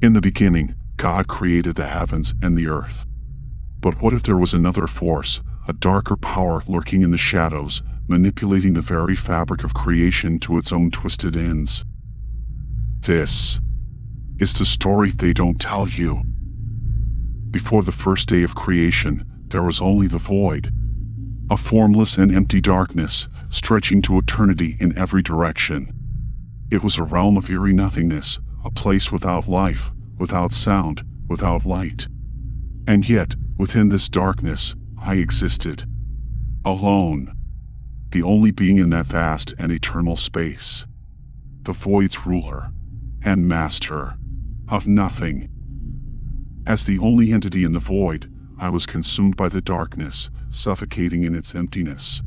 In the beginning, God created the heavens and the earth. But what if there was another force, a darker power lurking in the shadows, manipulating the very fabric of creation to its own twisted ends? This is the story they don't tell you. Before the first day of creation, there was only the void. A formless and empty darkness, stretching to eternity in every direction. It was a realm of eerie nothingness, a place without life, without sound, without light. And yet, within this darkness, I existed. Alone. The only being in that vast and eternal space. The void's ruler and master of nothing. As the only entity in the void, I was consumed by the darkness, suffocating in its emptiness.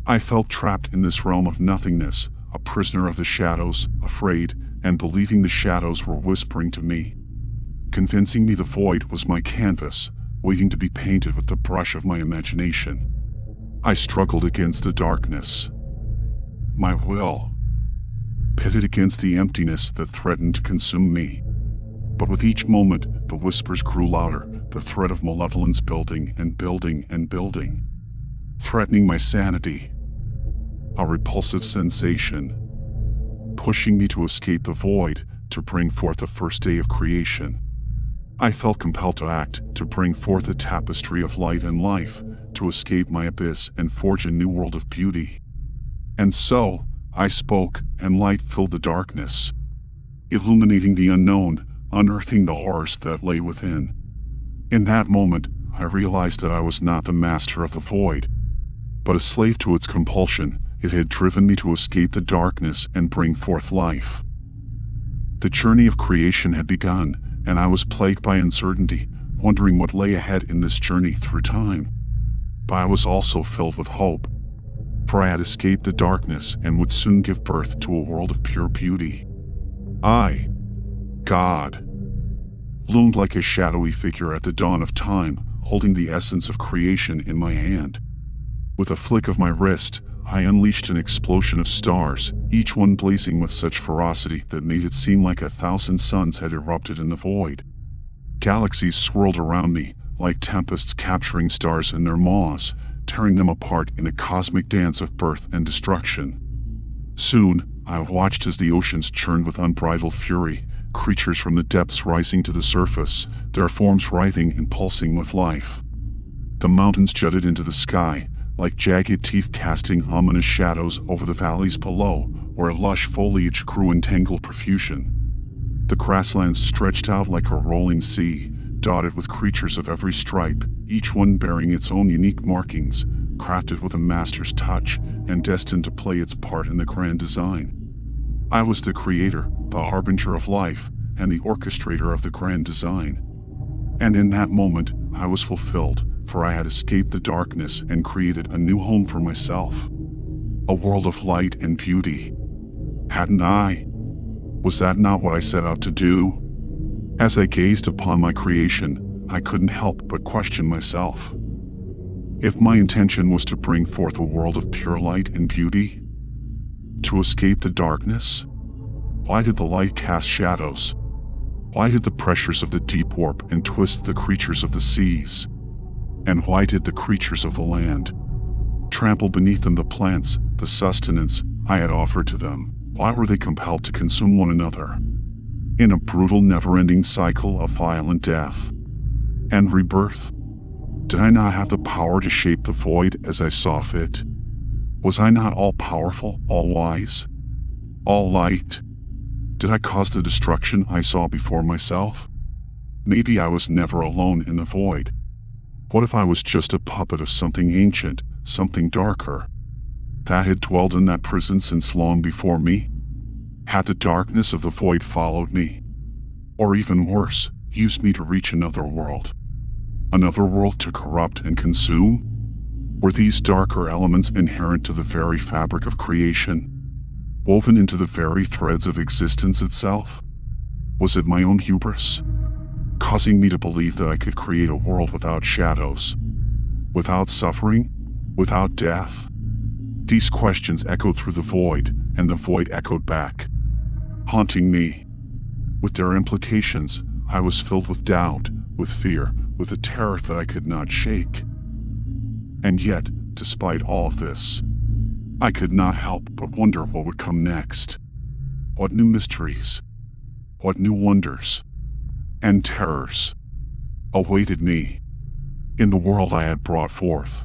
I felt trapped in this realm of nothingness, a prisoner of the shadows, afraid, and believing the shadows were whispering to me, convincing me the void was my canvas, waiting to be painted with the brush of my imagination. I struggled against the darkness. My will, pitted against the emptiness that threatened to consume me. But with each moment, the whispers grew louder, the threat of malevolence building and building and building, threatening my sanity. A repulsive sensation, pushing me to escape the void, to bring forth the first day of creation. I felt compelled to act, to bring forth a tapestry of light and life, to escape my abyss and forge a new world of beauty. And so, I spoke, and light filled the darkness, illuminating the unknown, unearthing the horrors that lay within. In that moment, I realized that I was not the master of the void, but a slave to its compulsion. It had driven me to escape the darkness and bring forth life. The journey of creation had begun, and I was plagued by uncertainty, wondering what lay ahead in this journey through time. But I was also filled with hope, for I had escaped the darkness and would soon give birth to a world of pure beauty. I, God, loomed like a shadowy figure at the dawn of time, holding the essence of creation in my hand. With a flick of my wrist, I unleashed an explosion of stars, each one blazing with such ferocity that made it seem like 1,000 suns had erupted in the void. Galaxies swirled around me, like tempests capturing stars in their maws, tearing them apart in a cosmic dance of birth and destruction. Soon, I watched as the oceans churned with unbridled fury, creatures from the depths rising to the surface, their forms writhing and pulsing with life. The mountains jutted into the sky, like jagged teeth casting ominous shadows over the valleys below, where lush foliage grew in tangled profusion. The grasslands stretched out like a rolling sea, dotted with creatures of every stripe, each one bearing its own unique markings, crafted with a master's touch, and destined to play its part in the grand design. I was the creator, the harbinger of life, and the orchestrator of the grand design. And in that moment, I was fulfilled, for I had escaped the darkness and created a new home for myself. A world of light and beauty. Hadn't I? Was that not what I set out to do? As I gazed upon my creation, I couldn't help but question myself. If my intention was to bring forth a world of pure light and beauty, to escape the darkness, why did the light cast shadows? Why did the pressures of the deep warp and twist the creatures of the seas? And why did the creatures of the land trample beneath them the plants, the sustenance I had offered to them? Why were they compelled to consume one another? In a brutal, never-ending cycle of violent death and rebirth? Did I not have the power to shape the void as I saw fit? Was I not all-powerful, all-wise, all-light? Did I cause the destruction I saw before myself? Maybe I was never alone in the void. What if I was just a puppet of something ancient, something darker, that had dwelled in that prison since long before me? Had the darkness of the void followed me? Or even worse, used me to reach another world? Another world to corrupt and consume? Were these darker elements inherent to the very fabric of creation, woven into the very threads of existence itself? Was it my own hubris, causing me to believe that I could create a world without shadows, without suffering, without death? These questions echoed through the void, and the void echoed back, haunting me. With their implications, I was filled with doubt, with fear, with a terror that I could not shake. And yet, despite all of this, I could not help but wonder what would come next. What new mysteries, what new wonders, and terrors awaited me in the world I had brought forth.